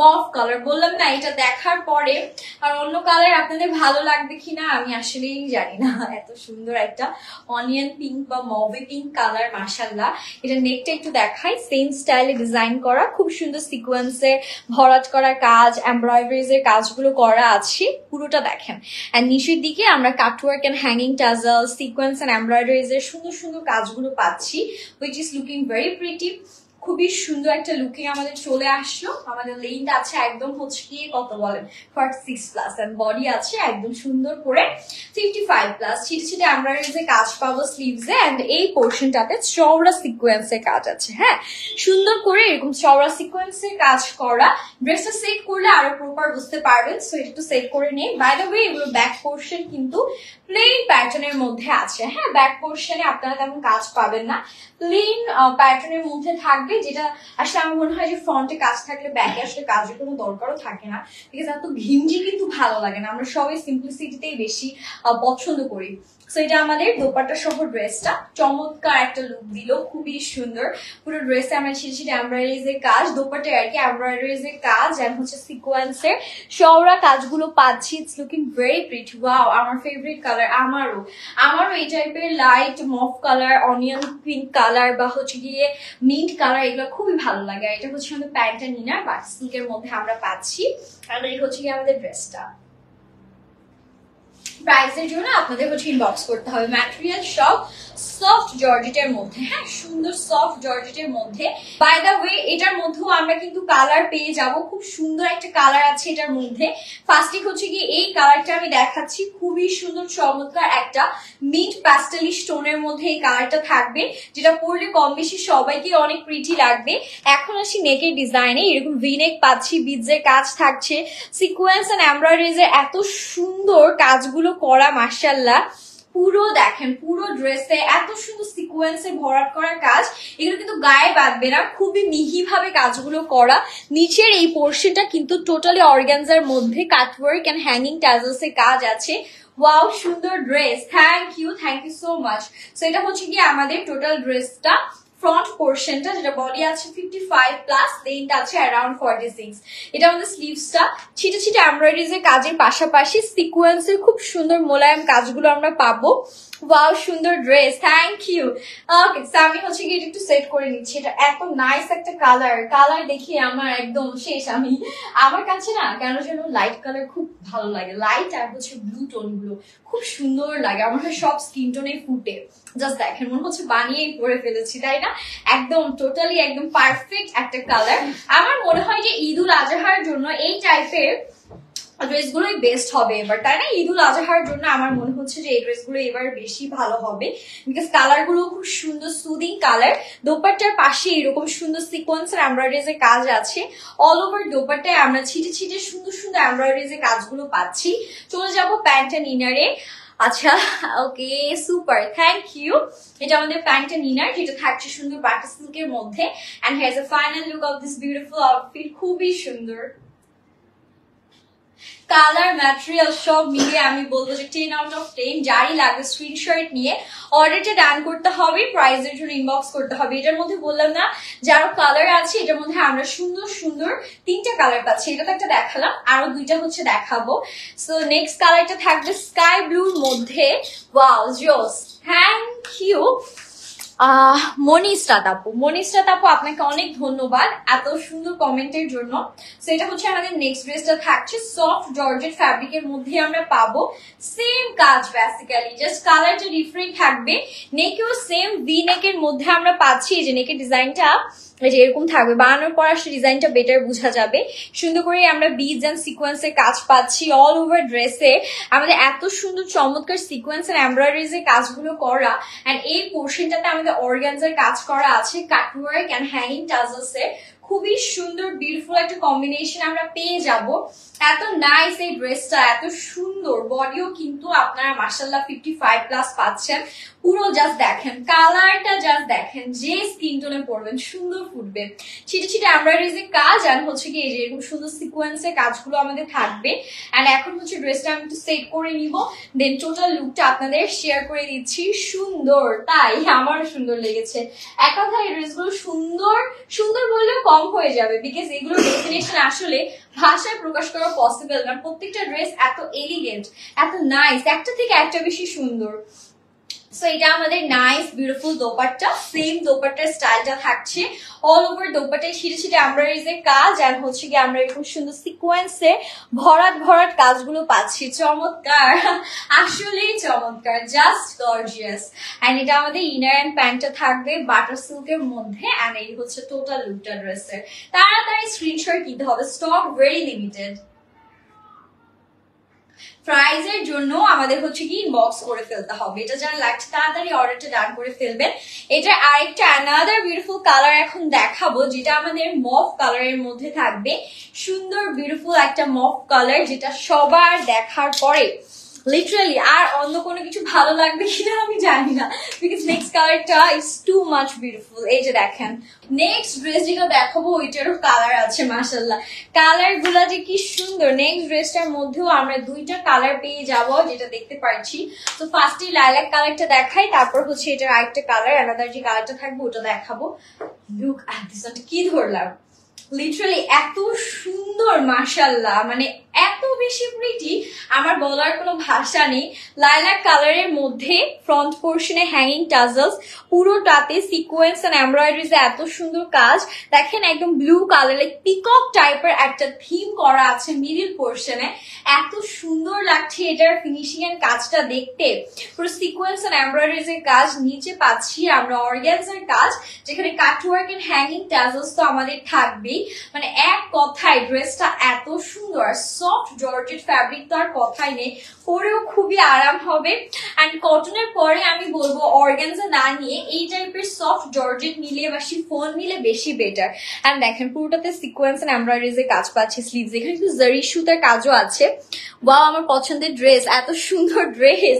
মফ colour. বললাম না এটা দেখার পরে আর অন্য কালার আপনাদের ভালো লাগবে কিনা আমি আসলেই জানি না। এত সুন্দর একটা অনিয়ন পিঙ্ক বা মভে পিঙ্ক কালার, মাশাআল্লাহ। এটা নেকটা একটু দেখাই, সেম স্টাইলে ডিজাইন করা, খুব সুন্দর সিকোয়েন্সে ভরাট করা কাজ, এমব্রয়ডারিজ এর কাজগুলো করা আছে পুরোটা দেখেন। আর নিচের দিকে আমরা cutwork and hanging tassel, sequins and embroideries এর সুন্দর সুন্দর কাজগুলো পাচ্ছি, which is looking very pretty. খুবই সুন্দর একটা লুকিং আমাদের চলে আসলো। আমাদের লেন্থ আছে একদম হচ্ছে কি কত বলেন 46+ এন্ড বডি আছে একদম সুন্দর করে 55+। ছিটে ছিটে আমরা এই যে কাজ পাবো স্লিভসে, এন্ড এই পোর্শনটাতে চওড়া সিকোয়েন্সের কাজ আছে। হ্যাঁ, সুন্দর করে এরকম চওড়া সিকোয়েন্সের কাজ করা। ড্রেসটা সেট করলে আরো প্রপার বুঝতে পারবেন, সো এটা একটু সেট করে নিই। বাই দ্য ওয়ে এগুলো ব্যাক পোর্শন কিন্তু প্লেন প্যাটার্নের মধ্যে আছে। হ্যাঁ, ব্যাক পোর্শনে আপনারা তেমন কাজ পাবেন না, প্লেন প্যাটার্নের মধ্যে থাকবে, যেটা আসলে আমার মনে হয় যে ফ্রন্টে কাজ থাকলে ব্যাকে আসলে কাজের কোনো দরকারও থাকে না, বিকজ এত ঘিঞ্জি কিন্তু ভালো লাগে না। আমরা সবাই সিম্পলিসিটিতেই বেশি পছন্দ করি। সো এটা আমাদের দোপাট্টা সহ ড্রেসটা চমৎকার একটা লুক দিল, খুবই সুন্দর। পুরো ড্রেসে আমরা ছিটে ছিটে এমব্রয়ডারিজ এর কাজ, দোপাট্টায় আর কি এমব্রয়ডারিজ এর কাজ, এন্ড হচ্ছে সিকোয়েন্সের চওড়া কাজগুলো পাচ্ছি। It's looking very pretty. Wow, আমার ফেভারিট কালার। আমারও এই টাইপের light মফ colour, onion pink colour বা হচ্ছে গিয়ে মিন্ট কালার, এগুলো খুবই ভালো লাগে। এটা হচ্ছে আমাদের প্যান্টটা নিনার বাট সিল্কের মধ্যে আমরা পাচ্ছি, আর এই হচ্ছে গিয়ে আমাদের ড্রেসটা। প্রাইসের জন্য আপনাদের হচ্ছে ইনবক্স করতে হবে। ম্যাটেরিয়াল সব সফট জর্জেটের মধ্যে। হ্যাঁ, সুন্দর সফট জর্জেটের মধ্যে। বাই দ্য ওয়ে এটার মধ্যেও আমরা কিন্তু কালার পেয়ে যাব, খুব সুন্দর একটা কালার আছে এটার মধ্যে। ফার্স্টে হচ্ছে কি এই কালারটা আমি দেখাচ্ছি, খুবই সুন্দর চমৎকার একটা মিন্ট প্যাস্টেলি স্টোনের মধ্যে এই কালারটা থাকবে, যেটা পরলে কম বেশি সবাইকে অনেক প্রিটি লাগবে। এখন আসি নেকের ডিজাইনে, এরকম ভি নেক পাচ্ছি, বিডসের কাজ থাকছে, সিকোয়েন্স এন্ড এমব্রয়ডারিজ এর এত সুন্দর কাজগুলো করা, মাশাআল্লাহ। পুরো দেখেন, পুরো ড্রেসে এত সুন্দর সিকোয়েন্সে ভরাট করা কাজ, এগুলো কিন্তু গায়ে বাঁধবে না, খুবই মিহি ভাবে কাজগুলো করা। নিচের এই পোর্শনটা কিন্তু টোটালি অর্গানজার মধ্যে কাটওয়ার্ক এন্ড হ্যাঙ্গিং টাজেলস এর কাজ আছে। ওয়াও, সুন্দর dress, thank you so much. So এটা হচ্ছে কি আমাদের টোটাল ড্রেসটা ফ্রন্ট পোর্শনটা, যেটা বডি আছে 55+, লেন্থ আছে অ্যারাউন্ড 46। এটা আমাদের স্লিভসটা ছিটে ছিটে এমব্রয়ডারিজ এর কাজের পাশাপাশি সিকোয়েন্সের খুব সুন্দর মোলায়েম কাজগুলো আমরা পাবো। ওয়াও, সুন্দর dress, thank you. Okay, so আমি হচ্ছে কি এটা একটু সেট করে নিচ্ছি। এটা এত নাইস একটা কালার দেখি আমার একদম শেষ। আমার কাছে না কেন যেন লাইট কালার খুব ভালো লাগে, লাইট আর হচ্ছে ব্লু টোন গুলো খুব সুন্দর লাগে। আমার সব স্কিন টোনে ফুটে। জাস্ট দেখেন, মনে হচ্ছে বানিয়েই পরে ফেলেছি, তাই না? একদম টোটালি একদম পারফেক্ট একটা কালার। আমার মনে হয় যে ঈদ উল আজহার জন্য এই টাইপের ড্রেসগুলোই বেস্ট হবে এবার, তাই না? ঈদ উল আজহার জন্য আমার মনে হচ্ছে যে এই ড্রেসগুলো এবার বেশি ভালো হবে, বিকজ কালার গুলো খুব সুন্দর সুদিং কালার। দোপাট্টার পাশে এরকম সুন্দর সিকোয়েন্স আর এমব্রয়ডারিজ এর কাজ আছে। অল ওভার দোপাট্টায় আমরা ছিটে ছিটে সুন্দর সুন্দর এমব্রয়ডারিজ এর কাজগুলো পাচ্ছি। চলে যাব প্যান্ট এন্ড ইনারে। আচ্ছা, ওকে, সুপার, থ্যাংক ইউ। এটা আমাদের প্যান্ট এন্ড ইনার, যেটা থাকছে সুন্দর বাটার সিল্কের মধ্যে, and here is the final look of this beautiful outfit. খুবই সুন্দর কালার, ম্যাটেরিয়াল সব মিলিয়ে আমি বলবো যে 10 out of 10। যারই লাগবে স্ক্রিনশট নিয়ে অর্ডারটা ডান করতে হবে, প্রাইসের জন্য ইনবক্স করতে হবে। এটার মধ্যে বললাম না যারা কালার আছে, এটার মধ্যে আমরা সুন্দর সুন্দর 3টা কালার পাচ্ছি। এটা তো একটা দেখালাম, আরো 2টা হচ্ছে দেখাবো। সো নেক্সট কালারটা থাকবে স্কাই ব্লুর মধ্যে। ওয়াও, জোস, থ্যাংক ইউ মনিষ্টা তাপু, আপনাকে অনেক ধন্যবাদ এত সুন্দর কমেন্টের জন্য। সেটা হচ্ছে আমাদের নেক্সট ড্রেসটা থাকছে সফট জর্জেট ফ্যাব্রিকের মধ্যে আমরা পাবো। সেম কাজ বেসিক্যালি, জাস্ট কালারটা ডিফারেন্ট থাকবে। নেকেও সেম ভি নেকের মধ্যে আমরা পাচ্ছি। এই যে নেকের ডিজাইনটা যে এরকম থাকবে, বানানোর পর আসলে ডিজাইনটা বেটার বোঝা যাবে। সুন্দর করে আমরা বিডস এন্ড সিকোয়েন্সের কাজ পাচ্ছি অল ওভার ড্রেসে। আমাদের এত সুন্দর চমৎকার সিকোয়েন্স এন্ড এমব্রয়ডারিজ এর কাজগুলো করা, এন্ড এই পোর্শনটাতে আমাদের অর্গানজার কাজ করা আছে, কাটওয়ার্ক এন্ড হ্যাঙ্গিং টাজেলস এর খুবই সুন্দর বিউটিফুল একটা কম্বিনেশন আমরা পেয়ে যাব। এত নাইস এই ড্রেসটা, এত সুন্দর। বডিও কিন্তু আপনারা মাশাআল্লাহ 55+ পাচ্ছেন। পুরো জাস্ট দেখেন কালারটা, জাস্ট দেখেন, যে স্কিন টোনে পরবেন সুন্দর ফুটবে। ছিটে ছিটে এমব্রয়ডারিজ এর কাজ, আর হচ্ছে কি এই যে এরকম সুন্দর সিকোয়েন্সের কাজগুলো আমাদের থাকবে। এন্ড এখন হচ্ছে ড্রেসটা আমি একটু সেট করে নিব, দেন টোটাল লুকটা আপনাদের শেয়ার করে দিচ্ছি। সুন্দর, তাই আমারও সুন্দর লেগেছে। এক কথায় এই ড্রেসগুলো সুন্দর বললেও কম কম হয়ে যাবে, বিকজ এগুলো ডেফিনেশন আসলে ভাষায় প্রকাশ করা পসিবল না। প্রত্যেকটা ড্রেস এত এলিগেন্ট, এত নাইস, একটা থেকে একটা বেশি সুন্দর। সো এটা আমাদের নাইস বিউটিফুল দোপাট্টা, সেম দোপাট্টার স্টাইলটা থাকছে অল ওভার দোপাট্টায় ছিটে ছিটে এমব্রয়ডারিজ এর কাজ, আর হচ্ছে কি আমরা এরকম সুন্দর সিকোয়েন্সে ভরাট ভরাট কাজগুলো পাচ্ছি। চমৎকার, আসলেই চমৎকার, জাস্ট গর্জিয়াস। এন্ড এটা আমাদের ইনার এন্ড প্যান্টটা থাকবে বাটার সিল্কের মধ্যে, এন্ড এই হচ্ছে টোটাল লুকটা ড্রেসের। তাড়াতাড়ি স্ক্রিনশট দিতে হবে, স্টক ভেরি লিমিটেড। প্রাইজের জন্য আমাদের হচ্ছে কি ইনবক্স করে ফেলতে হবে, এটা যারা লাগছে তাড়াতাড়ি অর্ডারটা ডান করে ফেলবেন। এটা আরেকটা অ্যানাদার বিউটিফুল কালার এখন দেখাবো, যেটা আমাদের মফ কালারের মধ্যে থাকবে। সুন্দর বিউটিফুল একটা মফ কালার, যেটা সবার দেখার পরে লিটারালি আর অন্য কোনো কিছু ভালো লাগবে কিনা আমি জানি না, বিকজ নেক্সট কালারটা ইজ টু মাচ বিউটিফুল। এই যে দেখেন নেক্সট ড্রেস যেটা দেখাবো ওইটারও কালার আছে, মাশাআল্লাহ কালার গুলা যে কি সুন্দর। নেক্সট ড্রেসটার মধ্যেও আমরা দুইটা কালার পেয়ে যাব, যেটা দেখতে পাচ্ছি। তো ফার্স্টে লাইলাক কালারটা দেখাই, তারপর হচ্ছে এটার আরেকটা কালার আলাদা যে কালারটা থাকবে ওটা দেখাবো। লুক এট দিস, কি ধরলাম লিটারালি এত সুন্দর মাশাআল্লাহ, মানে এত বেশি প্রিটি, আমার বলার কোনো ভাষা নেই। লাইলাক কালারের মধ্যে ফ্রন্ট পোর্শনে হ্যাঙ্গিং টাজলস, পুরোটাতে সিকোয়েন্স এন্ড এমব্রয়ডারিজ এত সুন্দর কাজ। দেখেন একদম ব্লু কালার লাইক পিকক টাইপের একটা থিম করা আছে মিডল পোর্শনে, এত সুন্দর লাগছে এটার ফিনিশিং এন্ড কাজটা দেখতে। পুরো সিকোয়েন্স এন্ড এমব্রয়ডারিজ এর কাজ, নিচে পাচ্ছি আমরা অর্গানজার কাজ, যেখানে কাটওয়ার্ক এন্ড হ্যাঙ্গিং টাজলস তো আমাদের থাকবেই। মানে এক কথায় ড্রেসটা এত সুন্দর, সফট জর্জেট ফ্যাব্রিক তো আর কথাই নেই, পরেও খুবই আরাম হবে। এন্ড কটনের পরে আমি বলবো অর্গানজা না নিয়ে এই টাইপের সফট জর্জেট নিলে বা শিফন নিলে বেশি বেটার। এন্ড দেখেন পুরোটাতে সিকোয়েন্স এন্ড এমব্রয়ডারিজ এর কাজ পাচ্ছি, স্লিভস এখানে কিন্তু জারি সুতার কাজও আছে। ওয়াও, আমার পছন্দের ড্রেস, এত সুন্দর ড্রেস।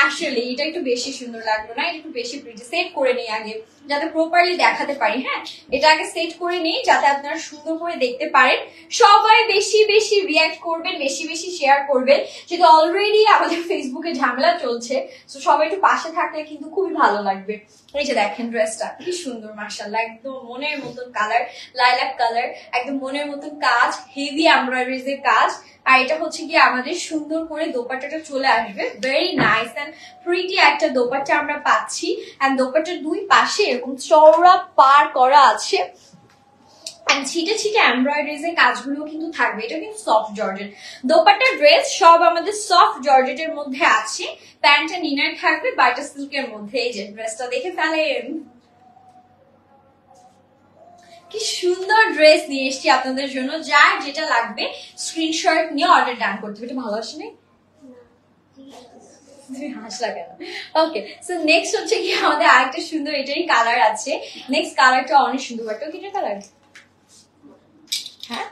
আসলে এটা একটু বেশি সুন্দর লাগলো না, এটা একটু বেশি প্রিটি। সেট করে নেই আগে যাতে প্রপারলি দেখাতে পারি। হ্যাঁ, এটা আগে সেট করে নেই যাতে আপনারা সুন্দর করে দেখতে পারেন। সবাই বেশি বেশি রিয়াক্ট করবেন, বেশি বেশি শেয়ার করবেন, যেহেতু অলরেডি আমাদের ফেসবুকে ঝামেলা চলছে। তো সবাই একটু পাশে থাকলে কিন্তু খুবই ভালো লাগবে। এই যে দেখেন ড্রেসটা কি সুন্দর মাশাআল্লাহ, একদম মনের মতন কালার, লাইলাক কালার, একদম মনের মতন কাজ, হেভি এমব্রয়ডারিজ এর কাজ। আর এটা হচ্ছে কি আমাদের সুন্দর করে দোপাট্টাটা চলে আসবে, ভেরি নাইস এন্ড প্রিটি একটা দোপাট্টা আমরা পাচ্ছি। এন্ড দোপাট্টার দুই পাশে এরকম চওড়া পার করা আছে, ছিটে ছিটে এমব্রয়ডারিজ এর কাজগুলো কিন্তু থাকবে। এটা কিন্তু সফট জর্জেট দোপাট্টা ড্রেস, সব আমাদের সফট জর্জেটের মধ্যে আছে। প্যান্ট এন্ড ইনার থাকবে বাটার সিল্কের মধ্যে। এই যে ড্রেসটা দেখে ফেলেন, কি সুন্দর ড্রেস নিয়ে এসেছি আপনাদের জন্য। যার যেটা লাগবে স্ক্রিনশট নিয়ে অর্ডার ডান করতে হবে। এটা ভালো আসে নাই, হাসলা কেন? ওকে, সো নেক্সট হচ্ছে কি আমাদের আরেকটা সুন্দর এটারই কালার আছে। নেক্সট কালারটা অনেক সুন্দর, বাট কি কালার? হ্যাঁ,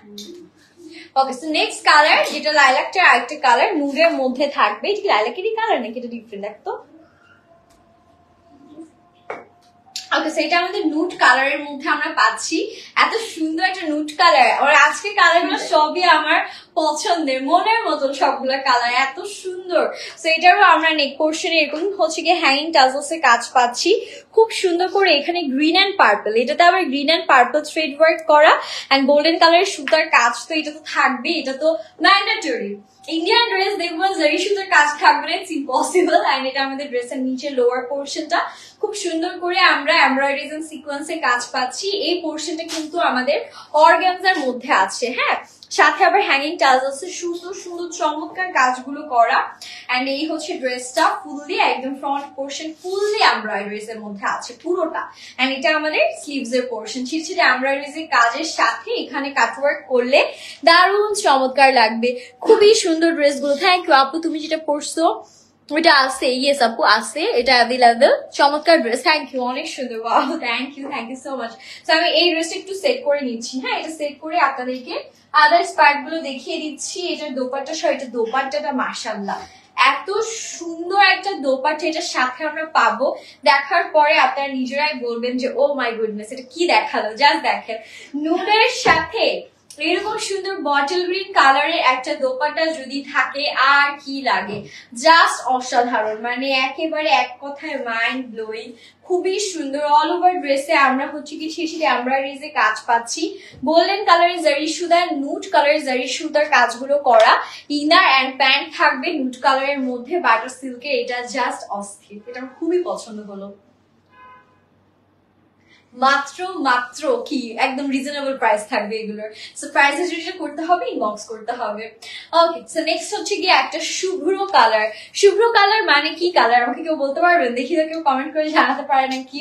ওকে, সো নেক্সট কালার যেটা লাইলাকটার আরেকটা কালার নুডের মধ্যে থাকবে। এটা কি লাইলাকেরই কালার নাকি এটা ডিফারেন্ট? দেখতো। ওকে, সেটা আমাদের নুট কালারের মধ্যে আমরা পাচ্ছি। এত সুন্দর একটা নুট কালার, আর আজকে কালারগুলো সবই আমার পছন্দের, মনের মতন সবগুলো কালার, এত সুন্দর। সো এটারও আমরা নেক পোর্শনে এরকম হচ্ছে গিয়ে হ্যাঙ্গিং টাজলস এর কাজ পাচ্ছি খুব সুন্দর করে। এখানে গ্রিন এন্ড পার্পল, এটাতে আবার green and purple thread work করা, এন্ড গোল্ডেন কালারের সুতার কাজ তো এটা তো থাকবে, এটা তো ম্যান্ডেটরি। ইন্ডিয়ান ড্রেস দেখবেন জারি সুতার কাজ থাকবে না, ইটস ইম্পসিবল। এন্ড এটা আমাদের ড্রেসের নিচে লোয়ার পোর্শনটা খুব সুন্দর করে আমরা এমব্রয়ডারিজ এন্ড সিকোয়েন্সের কাজ পাচ্ছি। এই পোর্শনটা কিন্তু আমাদের অর্গানজার মধ্যে আছে। হ্যাঁ, সাথে আবার হ্যাঙ্গিং টাজলস এর সুন্দর সুন্দর চমৎকার কাজগুলো করা। এন্ড এই হচ্ছে ড্রেসটা ফুললি একদম ফ্রন্ট পোর্শন ফুললি এমব্রয়ডারিজ এর মধ্যে আছে পুরোটা। এন্ড এটা আমাদের স্লিভস এর পোর্শন, ছিটছিটে এমব্রয়ডারিজ এর কাজের সাথে এখানে কাটওয়ার্ক করলে দারুণ চমৎকার লাগবে। খুবই সুন্দর ড্রেসগুলো। থ্যাংক ইউ আপু, তুমি যেটা পরছো ওইটা আছে। ইয়েস আপু আছে, এটা অ্যাভেলেবল। চমৎকার ড্রেস, থ্যাংক ইউ, অনেক সুন্দর। Wow, thank you so much. তো আমি এই ড্রেসটা একটু সেট করে নিচ্ছি। হ্যাঁ, এটা সেট করে আপনাদেরকে আদার্স পার্ট গুলো দেখিয়ে দিচ্ছি। এটার দোপাট্টা সহ, এটা দোপাট্টাটা মাশাআল্লাহ এত সুন্দর একটা দোপাট্টা এটার সাথে আমরা পাবো। দেখার পরে আপনারা নিজেরাই বলবেন যে ও মাই গুডনেস এটা কি দেখালো। জাস্ট দেখেন নুডের সাথে এরকম সুন্দর বটল গ্রিন কালারের একটা দোপাট্টা যদি থাকে আর কি লাগে, জাস্ট অসাধারণ, মানে একেবারে এক কথায় মাইন্ড ব্লোয়িং, খুবই সুন্দর। অল ওভার ড্রেসে আমরা হচ্ছে কি শেষে এমব্রয়ডারিজে কাজ পাচ্ছি, গোল্ডেন কালারের জারি সুতা, নুট কালারের জারি সুতার কাজগুলো করা, ইনার অ্যান্ড প্যান্ট থাকবে নুট কালারের মধ্যে বাটার সিল্কের। এটা জাস্ট অস্থির, এটা আমার খুবই পছন্দ হলো। মাত্র মাত্র কি একদম রিজনেবল প্রাইস থাকবে এগুলোর। সো প্রাইস রেজিস্ট্রেশন করতে হবে, ইনবক্স করতে হবে। ওকে, সো নেক্সট হচ্ছে গিয়ে একটা শুভ্র কালার। শুভ্র কালার মানে কি কালার আমাকে কেউ বলতে পারবেন? দেখি তো কেউ কমেন্ট করে জানাতে পারে না কি।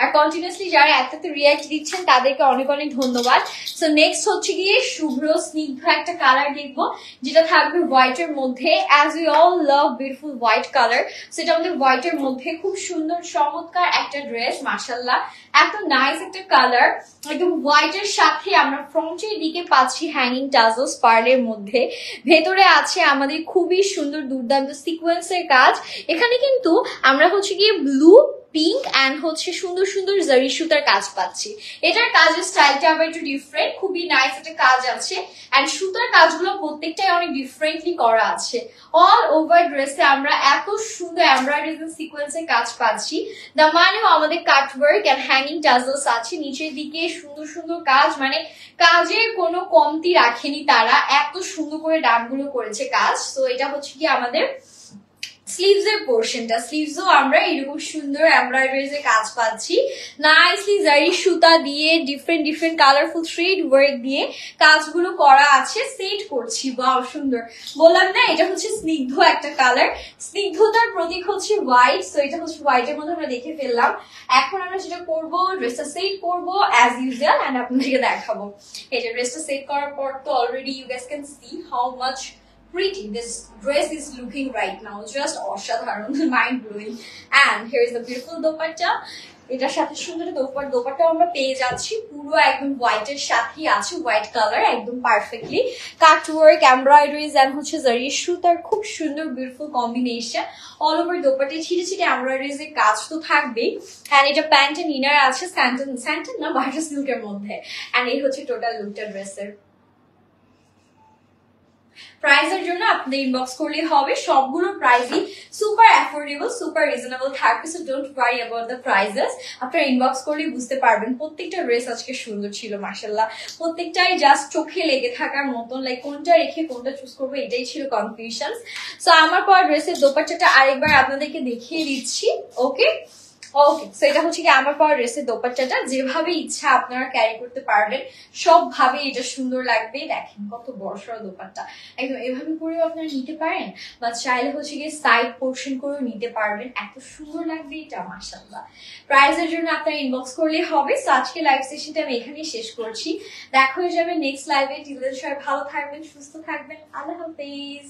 আর কন্টিনিউয়াসলি যারা এততে রিয়াক্ট দিচ্ছেন তাদেরকে অনেক অনেক ধন্যবাদ। সো নেক্সট হচ্ছে গিয়ে শুভ্র স্নিগ্ধ একটা কালার দেখবো, যেটা থাকবে হোয়াইটের মধ্যে। As we all love beautiful white colour, সেটা আমাদের হোয়াইটের মধ্যে খুব সুন্দর চমৎকার একটা ড্রেস। মাশাআল্লাহ, এত নাইস একটা কালার। একদম হোয়াইটের সাথে আমরা ফ্রন্টের দিকে পাচ্ছি হ্যাঙ্গিং টাজলস পার্লের মধ্যে, ভেতরে আছে আমাদের খুবই সুন্দর দুর্দান্ত সিকোয়েন্সের কাজ। এখানে কিন্তু আমরা হচ্ছে গিয়ে ব্লু, পিঙ্ক অ্যান্ড হচ্ছে সুন্দর সুন্দর জারি সুতার কাজ পাচ্ছি। এটার কাজের স্টাইলটা আবার একটু ডিফারেন্ট, খুবই নাইস একটা কাজ আছে। অ্যান্ড সুতার কাজগুলো প্রত্যেকটাই অনেক ডিফারেন্টলি করা আছে। অল ওভার ড্রেসে আমরা এত সুন্দর এমব্রয়ডারি সিকোয়েন্সের কাজ পাচ্ছি। দামানেও আমাদের কাটওয়ার্ক অ্যান্ড হ্যাঙ্গিং টাজলস আছে, নিচের দিকে সুন্দর সুন্দর কাজ, মানে কাজের কোনো কমতি রাখেনি তারা, এত সুন্দর করে ডাবগুলো করেছে কাজ। তো এটা হচ্ছে কি আমাদের স্লিভস এর পোর্শনটা, স্লিভসও আমরা এরকম সুন্দর এমব্রয়ডারিজ এর কাজ পাচ্ছি। নাইসলি জারি সুতা দিয়ে different different colourful thread work দিয়ে কাজগুলো করা আছে। সেট করছি, বাহ সুন্দর। বললাম না এটা হচ্ছে স্নিগ্ধ একটা কালার, স্নিগ্ধতার প্রতীক হচ্ছে হোয়াইট। সো এটা হচ্ছে হোয়াইটের মধ্যে আমরা দেখে ফেললাম। এখন আমরা যেটা করবো, ড্রেসটা সেট করবো অ্যাজ ইউজুয়াল অ্যান্ড আপনাদেরকে দেখাবো। এই যে ড্রেসটা সেট করার পর তো already you guys can see how much pretty this dress is looking right now, just অসাধারণ, mind blowing. And here is the beautiful dopatta. এটার সাথে সুন্দর দোপাট্টা আমরা পেয়ে যাচ্ছি, পুরো একদম হোয়াইটের সাথেই আছে, হোয়াইট কালার একদম perfectly cut work, embroideries and হচ্ছে জারি সুতার খুব সুন্দর বিউটিফুল কম্বিনেশন। অল ওভার দোপাট্টায় ছিটে ছিটে এমব্রয়ডারিজ এর কাজ তো থাকবেই। এন্ড এটা প্যান্ট এন্ড ইনার আছে স্যান্টন না বাটার সিল্কের মধ্যে। এন্ড এই হচ্ছে টোটাল লুকটা ড্রেসের। প্রাইসের জন্য আপনাদের ইনবক্স করলে হবে, সবগুলো প্রাইসই সুপার অ্যাফোর্ডেবল, সুপার রিজনেবল থাকবে। So don't worry about the prices, আপনারা ইনবক্স করলেই বুঝতে পারবেন। প্রত্যেকটা ড্রেস আজকে সুন্দর ছিল মাশাআল্লাহ, প্রত্যেকটাই জাস্ট চোখে লেগে থাকার মতন, লাইক কোনটা রেখে কোনটা চুজ করবো এটাই ছিল কনফিউশন। সো আমার পর ড্রেসের দোপাট্টাটা আরেকবার আপনাদেরকে দেখিয়ে দিচ্ছি। ওকে ওকে, সো এটা হচ্ছে কি আমার পাওয়ার ড্রেসের দোপাট্টাটা, যেভাবে ইচ্ছা আপনারা ক্যারি করতে পারবেন, সবভাবে এটা সুন্দর লাগবে। দেখেন কত বড়সড় দোপাট্টা, একদম এভাবে করেও আপনারা নিতে পারেন, বা চাইলে হচ্ছে গিয়ে সাইড পোর্শন করেও নিতে পারবেন, এত সুন্দর লাগবে এটা মাশাআল্লাহ। প্রাইসের জন্য আপনারা ইনবক্স করলে হবে। সো আজকে লাইভ সেশনটা আমি এখানেই শেষ করছি, দেখা হয়ে যাবে নেক্সট লাইভে। টিল দেন সবাই ভালো থাকবেন, সুস্থ থাকবেন, আল্লাহ হাফেজ।